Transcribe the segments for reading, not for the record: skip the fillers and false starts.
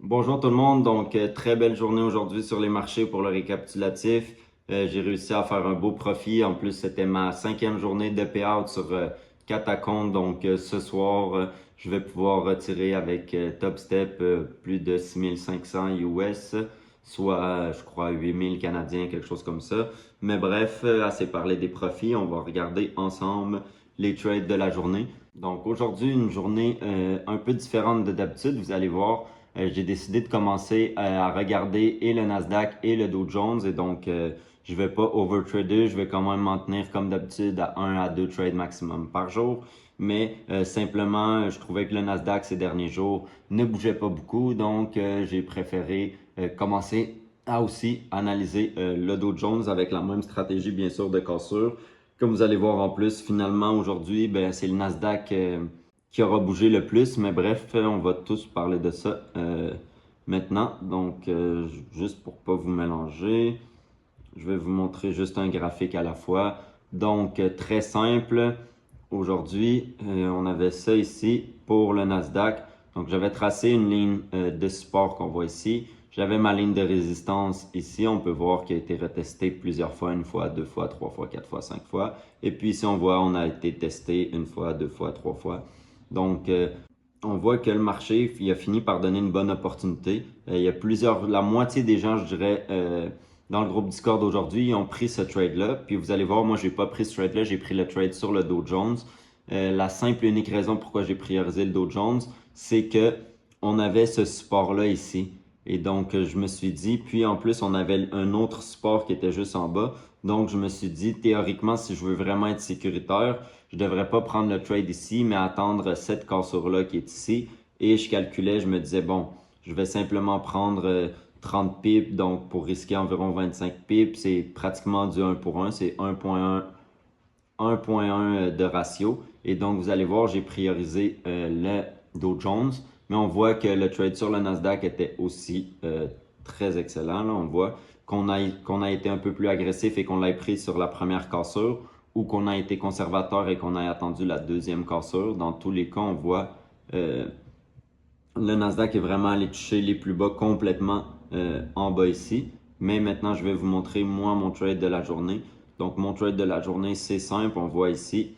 Bonjour tout le monde, donc très belle journée aujourd'hui sur les marchés pour le récapitulatif. J'ai réussi à faire un beau profit. En plus, c'était ma cinquième journée de payout sur 4 comptes. Donc ce soir, je vais pouvoir retirer avec Top Step plus de 6500 US, soit je crois 8000 Canadiens, quelque chose comme ça. Mais bref, assez parlé des profits. On va regarder ensemble les trades de la journée. Donc aujourd'hui, une journée un peu différente de d'habitude. Vous allez voir. J'ai décidé de commencer à regarder et le Nasdaq et le Dow Jones et donc je vais pas overtrader, je vais quand même m'en tenir comme d'habitude à 1 à 2 trades maximum par jour. Mais simplement, je trouvais que le Nasdaq ces derniers jours ne bougeait pas beaucoup, donc j'ai préféré commencer à aussi analyser le Dow Jones avec la même stratégie bien sûr de cassure. Comme vous allez voir en plus, finalement aujourd'hui, ben, c'est le Nasdaq qui aura bougé le plus. Mais bref, on va tous parler de ça maintenant. Donc, juste pour pas vous mélanger, je vais vous montrer juste un graphique à la fois. Donc, très simple. Aujourd'hui, on avait ça ici pour le Nasdaq. Donc, j'avais tracé une ligne de support qu'on voit ici. J'avais ma ligne de résistance ici. On peut voir qu'elle a été retestée plusieurs fois, une fois, deux fois, trois fois, quatre fois, cinq fois. Et puis ici, on voit, on a été testé une fois, deux fois, trois fois. Donc, on voit que le marché, il a fini par donner une bonne opportunité. Il y a la moitié des gens, je dirais, dans le groupe Discord aujourd'hui, ils ont pris ce trade-là. Puis vous allez voir, moi, j'ai pas pris ce trade-là, j'ai pris le trade sur le Dow Jones. La simple et unique raison pourquoi j'ai priorisé le Dow Jones, c'est que on avait ce support-là ici. Et donc, je me suis dit, puis en plus, on avait un autre support qui était juste en bas. Donc, je me suis dit, théoriquement, si je veux vraiment être sécuritaire, je devrais pas prendre le trade ici, mais attendre cette cassure-là qui est ici. Et je calculais, je me disais, bon, je vais simplement prendre 30 pips, donc pour risquer environ 25 pips, c'est pratiquement du 1 pour 1, c'est 1.1 de ratio. Et donc, vous allez voir, j'ai priorisé le Dow Jones, mais on voit que le trade sur le Nasdaq était aussi très excellent. Là, on voit qu'on a été un peu plus agressif et qu'on l'ait pris sur la première cassure ou qu'on a été conservateur et qu'on a attendu la deuxième cassure. Dans tous les cas, on voit euh, le Nasdaq est vraiment allé toucher les plus bas complètement en bas ici. Mais maintenant, je vais vous montrer moi mon trade de la journée. Donc, mon trade de la journée, c'est simple. On voit ici,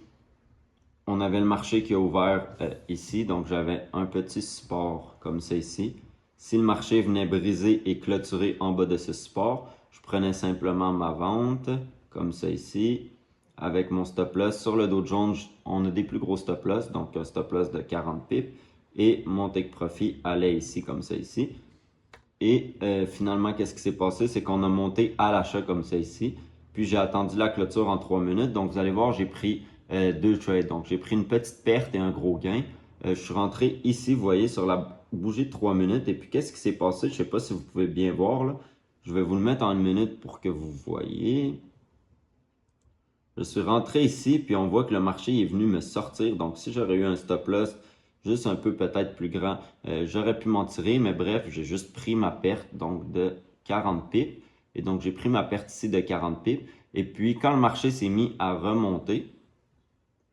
on avait le marché qui a ouvert ici. Donc, j'avais un petit support comme ça ici. Si le marché venait briser et clôturer en bas de ce support, je prenais simplement ma vente comme ça ici avec mon stop loss. Sur le Dow Jones, on a des plus gros stop loss, donc un stop loss de 40 pips. Et mon take profit allait ici comme ça ici. Et finalement, qu'est-ce qui s'est passé? C'est qu'on a monté à l'achat comme ça ici. Puis j'ai attendu la clôture en 3 minutes. Donc vous allez voir, j'ai pris deux trades. Donc j'ai pris une petite perte et un gros gain. Je suis rentré ici, vous voyez, sur la bougie de 3 minutes. Et puis qu'est-ce qui s'est passé? Je ne sais pas si vous pouvez bien voir là. Je vais vous le mettre en une minute pour que vous voyez. Je suis rentré ici, puis on voit que le marché est venu me sortir. Donc, si j'aurais eu un stop loss juste un peu peut-être plus grand, j'aurais pu m'en tirer. Mais bref, j'ai juste pris ma perte donc de 40 pips. Et donc, j'ai pris ma perte ici de 40 pips. Et puis, quand le marché s'est mis à remonter,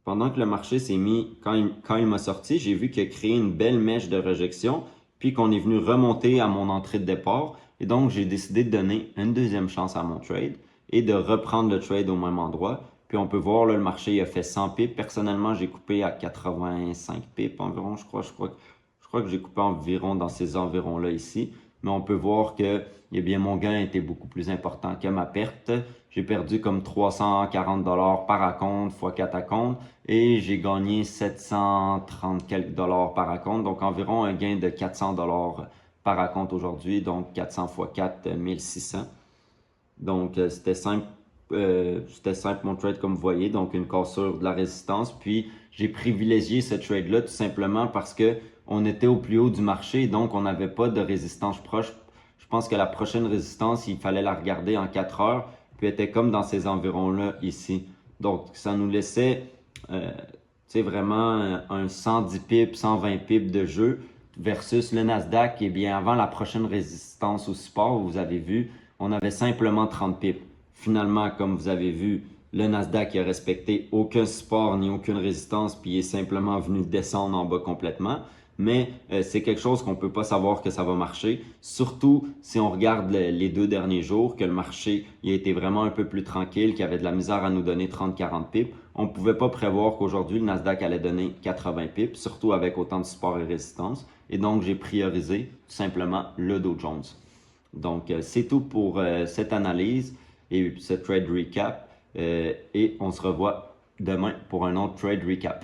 pendant que le marché s'est mis, quand il m'a sorti, j'ai vu qu'il a créé une belle mèche de rejection, puis qu'on est venu remonter à mon entrée de départ. Et donc, j'ai décidé de donner une deuxième chance à mon trade et de reprendre le trade au même endroit. Puis on peut voir, là, le marché il a fait 100 pips. Personnellement, j'ai coupé à 85 pips environ, je crois. Je crois que j'ai coupé environ dans ces environs-là ici. Mais on peut voir que eh bien, mon gain était beaucoup plus important que ma perte. J'ai perdu comme 340 par acompte fois 4 acomptes et j'ai gagné 730 quelques dollars par acompte. Donc environ un gain de 400 dollars par acompte aujourd'hui. Donc 400 fois 4, 1600. Donc c'était simple mon trade comme vous voyez. Donc une cassure de la résistance. Puis j'ai privilégié ce trade-là tout simplement parce que on était au plus haut du marché. Donc on n'avait pas de résistance proche. Je pense que la prochaine résistance, il fallait la regarder en 4 heures. Puis elle était comme dans ces environs-là ici. Donc ça nous laissait vraiment un 110 pips, 120 pips de jeu versus le Nasdaq. Et bien avant la prochaine résistance au support, vous avez vu, on avait simplement 30 pips. Finalement, comme vous avez vu, le Nasdaq a respecté aucun support ni aucune résistance, puis il est simplement venu descendre en bas complètement. mais c'est quelque chose qu'on ne peut pas savoir que ça va marcher, surtout si on regarde les 2 derniers jours, que le marché il a été vraiment un peu plus tranquille, qu'il y avait de la misère à nous donner 30-40 pips. On ne pouvait pas prévoir qu'aujourd'hui, le Nasdaq allait donner 80 pips, surtout avec autant de support et résistance. Et donc, j'ai priorisé tout simplement le Dow Jones. Donc, c'est tout pour cette analyse et ce trade recap. Et on se revoit demain pour un autre trade recap.